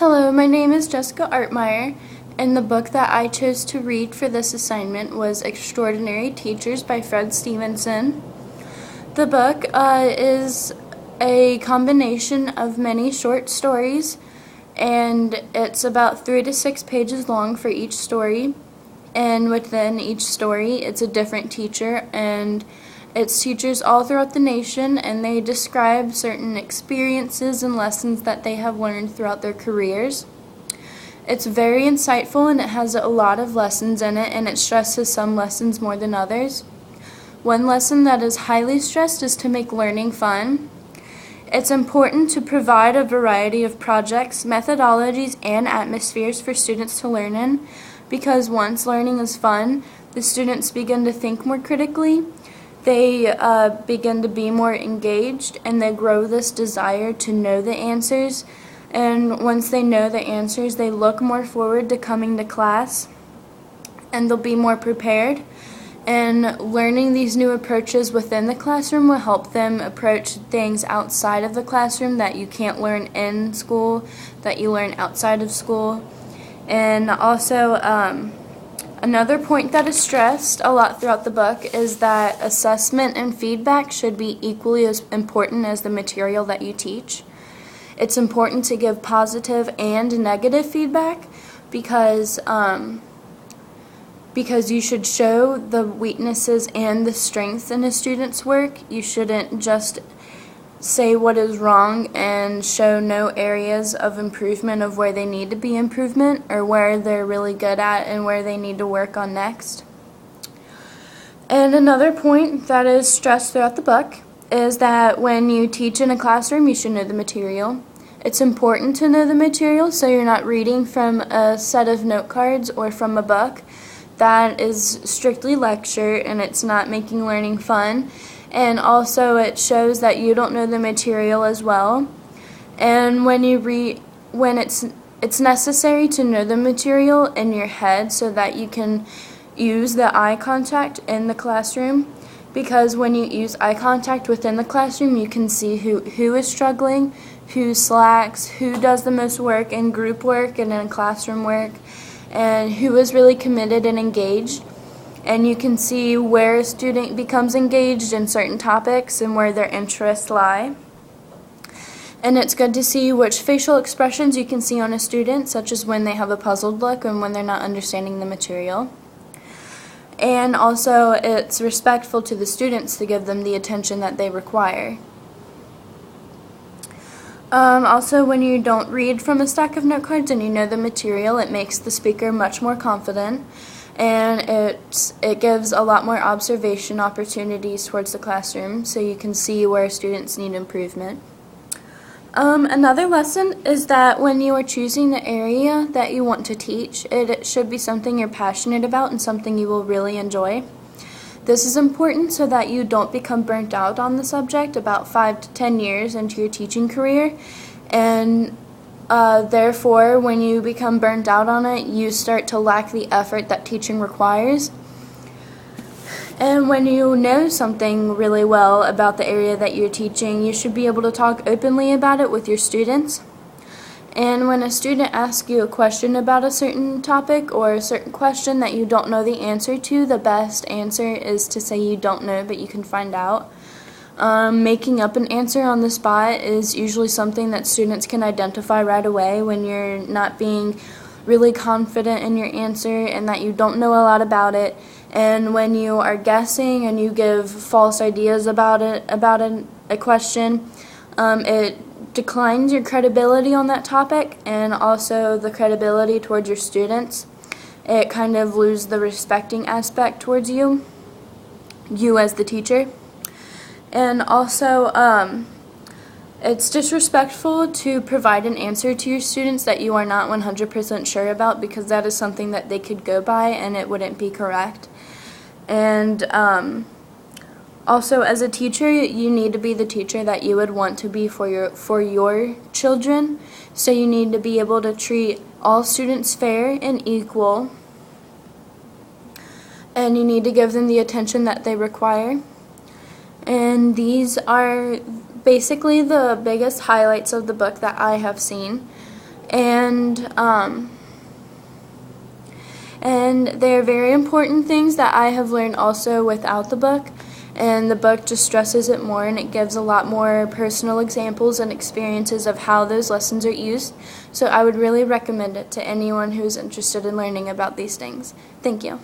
Hello, my name is Jessica Artmeier, and the book that I chose to read for this assignment was Extraordinary Teachers by Fred Stevenson. The book is a combination of many short stories, and it's about 3 to 6 pages long for each story. And within each story, it's a different teacher, and it's teachers all throughout the nation, and they describe certain experiences and lessons that they have learned throughout their careers. It's very insightful, and it has a lot of lessons in it, and it stresses some lessons more than others. One lesson that is highly stressed is to make learning fun. It's important to provide a variety of projects, methodologies, and atmospheres for students to learn in, because once learning is fun, the students begin to think more critically. They begin to be more engaged, and they grow this desire to know the answers. And once they know the answers, they look more forward to coming to class, and they'll be more prepared. And learning these new approaches within the classroom will help them approach things outside of the classroom that you can't learn in school, that you learn outside of school. And also, another point that is stressed a lot throughout the book is that assessment and feedback should be equally as important as the material that you teach. It's important to give positive and negative feedback because you should show the weaknesses and the strengths in a student's work. You shouldn't just say what is wrong and show no areas of improvement of where they need to be improvement or where they're really good at and where they need to work on next. And another point that is stressed throughout the book is that when you teach in a classroom, you should know the material. It's important to know the material so you're not reading from a set of note cards or from a book. That is strictly lecture, and it's not making learning fun. And also it shows that you don't know the material as well. And when it's necessary to know the material in your head so that you can use the eye contact in the classroom, because when you use eye contact within the classroom, you can see who is struggling, who slacks, who does the most work in group work and in classroom work, and who is really committed and engaged. And you can see where a student becomes engaged in certain topics and where their interests lie. And it's good to see which facial expressions you can see on a student, such as when they have a puzzled look and when they're not understanding the material. And also, it's respectful to the students to give them the attention that they require. Also, when you don't read from a stack of note cards and you know the material, it makes the speaker much more confident, and it gives a lot more observation opportunities towards the classroom so you can see where students need improvement. Another lesson is that when you are choosing the area that you want to teach, it should be something you're passionate about and something you will really enjoy. This is important so that you don't become burnt out on the subject about 5 to 10 years into your teaching career, and therefore, when you become burnt out on it, you start to lack the effort that teaching requires. And when you know something really well about the area that you're teaching, you should be able to talk openly about it with your students. And when a student asks you a question about a certain topic or a certain question that you don't know the answer to, the best answer is to say you don't know, but you can find out. Making up an answer on the spot is usually something that students can identify right away when you're not being really confident in your answer and that you don't know a lot about it. And when you are guessing and you give false ideas about a question, it declines your credibility on that topic and also the credibility towards your students. It kind of loses the respecting aspect towards you as the teacher. And also, it's disrespectful to provide an answer to your students that you are not 100% sure about, because that is something that they could go by and it wouldn't be correct. And also, as a teacher, you need to be the teacher that you would want to be for your children. So you need to be able to treat all students fair and equal, and you need to give them the attention that they require. And these are basically the biggest highlights of the book that I have seen. and they're very important things that I have learned also without the book, and the book just stresses it more, and it gives a lot more personal examples and experiences of how those lessons are used. So I would really recommend it to anyone who's interested in learning about these things. Thank you.